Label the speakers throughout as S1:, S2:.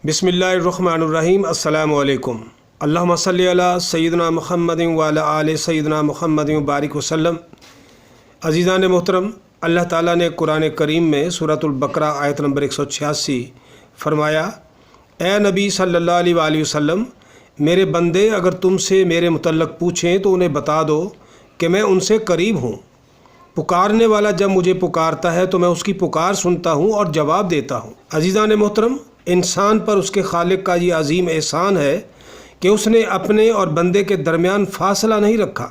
S1: बिस्मिल्लाहिर्रहमानिर्रहीम। अस्सलामु अलैकुम। अल्लाहुम्मा सल्लि अला सय्यिदना मुहम्मदिन व अला आलि सय्यिदना मुहम्मदिन व बारिक वसल्लम। अज़ीज़ान मोहतरम, अल्लाह ताला ने कुरान करीम में सूरतुल बकरा आयत नंबर 186 फरमाया, ए नबी सल्लल्लाहु अलैहि वसल्लम, मेरे बंदे अगर तुमसे मेरे मुतल्लक़ पूछें तो उन्हें बता दो कि मैं उनसे करीब हूँ। पुकारने वाला जब मुझे पुकारता है तो मैं उसकी पुकार सुनता हूँ और जवाब देता हूँ। अज़ीज़ान मोहतरम, इंसान पर उसके खालिक का ये अजीम एहसान है कि उसने अपने और बंदे के दरमियान फ़ासला नहीं रखा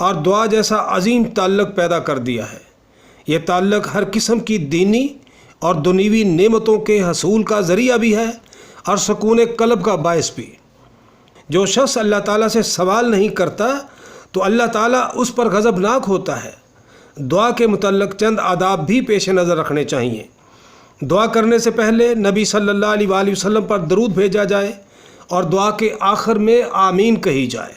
S1: और दुआ जैसा अजीम ताल्लुक़ पैदा कर दिया है। ये ताल्लुक़ हर किस्म की दीनी और दुनियावी नेमतों के हसूल का ज़रिया भी है और सुकून क़ल्ब का बायस भी। जो शख्स अल्लाह ताला से सवाल नहीं करता तो अल्लाह ताला उस पर गज़बनाक होता है। दुआ के मुतल्लिक़ चंद आदाब भी पेश नज़र रखने चाहिए। दुआ करने से पहले नबी सल्लल्लाहु अलैहि वसल्लम पर दरूद भेजा जाए और दुआ के आखिर में आमीन कही जाए।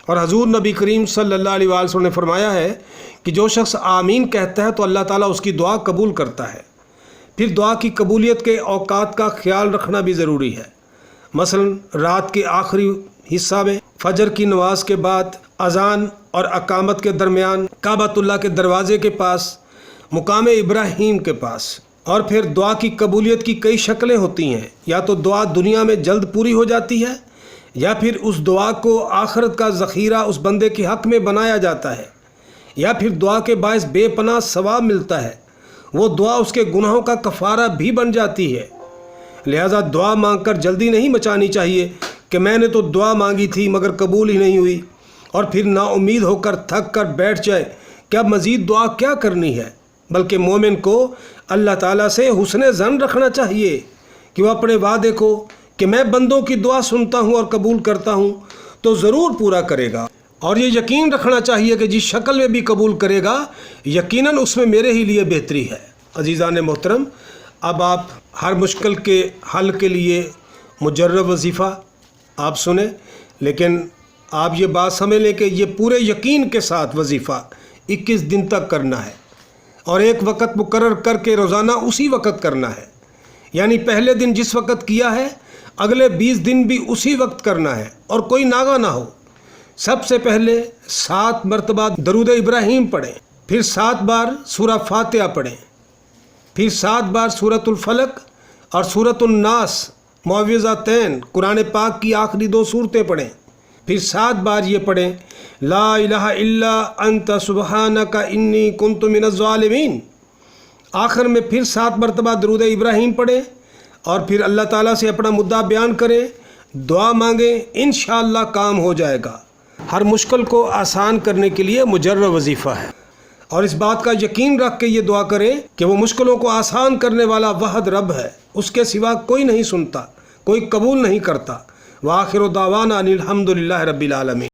S1: और हजूर नबी करीम सल्लल्लाहु अलैहि वसल्लम ने फरमाया है कि जो शख्स आमीन कहता है तो अल्लाह ताला उसकी दुआ कबूल करता है। फिर दुआ की कबूलियत के औकात का ख्याल रखना भी ज़रूरी है। मसलन रात के आखिरी हिस्सा में, फजर की नमाज के बाद, अज़ान और अकामत के दरमियान, काबतुल्लाह के दरवाज़े के पास, मुकाम इब्राहीम के पास। और फिर दुआ की कबूलियत की कई शक्लें होती हैं। या तो दुआ दुनिया में जल्द पूरी हो जाती है, या फिर उस दुआ को आखिरत का ज़ख़ीरा उस बंदे के हक़ में बनाया जाता है, या फिर दुआ के बायस बेपनाह सवाब मिलता है। वो दुआ उसके गुनाहों का कफ़ारा भी बन जाती है। लिहाजा दुआ मांगकर जल्दी नहीं मचानी चाहिए कि मैंने तो दुआ मांगी थी मगर कबूल ही नहीं हुई, और फिर नाउम्मीद होकर थक कर बैठ जाए कि अब मज़ीद दुआ क्या करनी है। बल्कि मोमिन को अल्लाह ताला से हुस्न ज़न रखना चाहिए कि वह अपने वादे को कि मैं बंदों की दुआ सुनता हूँ और कबूल करता हूँ तो ज़रूर पूरा करेगा। और ये यकीन रखना चाहिए कि जिस शक्ल में भी कबूल करेगा यकीनन उसमें मेरे ही लिए बेहतरी है। अज़ीज़ान मोहतरम, अब आप हर मुश्किल के हल के लिए मुजर्रब वजीफ़ा आप सुने, लेकिन आप ये बात समझ लें कि ये पूरे यकीन के साथ वजीफ़ा 21 दिन तक करना है और एक वक़्त मुकर्रर करके रोज़ाना उसी वक़्त करना है। यानी पहले दिन जिस वक़्त किया है अगले 20 दिन भी उसी वक्त करना है और कोई नागा ना हो। सबसे पहले 7 मरतबा दरूद इब्राहीम पढ़ें, फिर 7 बार सूरह फातिहा पढ़ें, फिर 7 बार सूरतुल फलक और सूरतुन नास मुअव्विज़तैन कुरान पाक की आखिरी 2 सूरतें पढ़ें। फिर 7 बार ये पढ़ें, ला इलाहा इल्ला अंता सुबहानका इन्नी कुन्तु मिनज़ ज़ालिमीन। आखिर में फिर 7 मरतबा दरूद इब्राहीम पढ़ें और फिर अल्लाह ताला से अपना मुद्दा बयान करें, दुआ मांगें, इंशाअल्लाह काम हो जाएगा। हर मुश्किल को आसान करने के लिए मुजर्रब वजीफ़ा है। और इस बात का यकीन रख के ये दुआ करें कि वो मुश्किलों को आसान करने वाला वहद रब है, उसके सिवा कोई नहीं सुनता, कोई कबूल नहीं करता। व आखिरु दावाना अनिल हम्दुलिल्लाहि रब्बिल आलमीन।